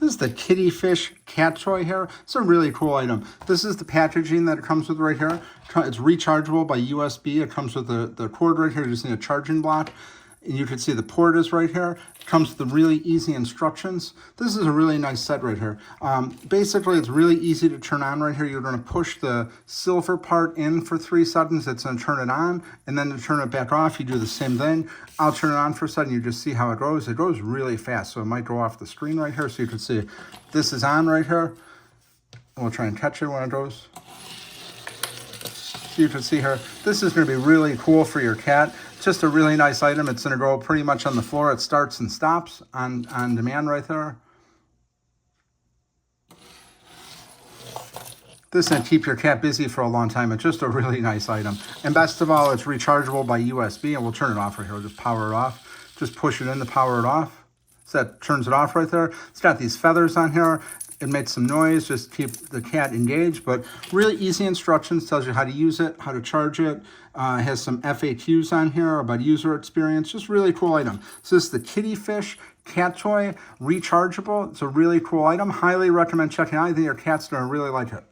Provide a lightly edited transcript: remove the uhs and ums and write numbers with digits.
This is the Kitifish cat toy here. It's a really cool item. This is the packaging that it comes with right here. It's rechargeable by USB. It comes with the cord right here. You just need a charging block. And you can see the port is right here. It comes with the really easy instructions. This is a really nice set right here. Basically, it's really easy to turn on right here. You're going to push the silver part in for 3 seconds. It's going to turn it on. And then to turn it back off, you do the same thing. I'll turn it on for a second. You just see how it goes. It goes really fast. So it might go off the screen right here. So you can see this is on right here. We'll try and catch it when it goes. So you can see here, this is going to be really cool for your cat. Just a really nice item. It's going to go pretty much on the floor. It starts and stops on demand right there. This is going to keep your cat busy for a long time. It's just a really nice item. And best of all, it's rechargeable by USB. And we'll turn it off right here. We'll just power it off. Just push it in to power it off. So that turns it off right there. It's got these feathers on here. It makes some noise, just keep the cat engaged, but really easy instructions, tells you how to use it, how to charge it. It has some FAQs on here about user experience, just really cool item. So this is the Kitifish cat toy, rechargeable. It's a really cool item. Highly recommend checking it out. I think your cat's gonna really like it.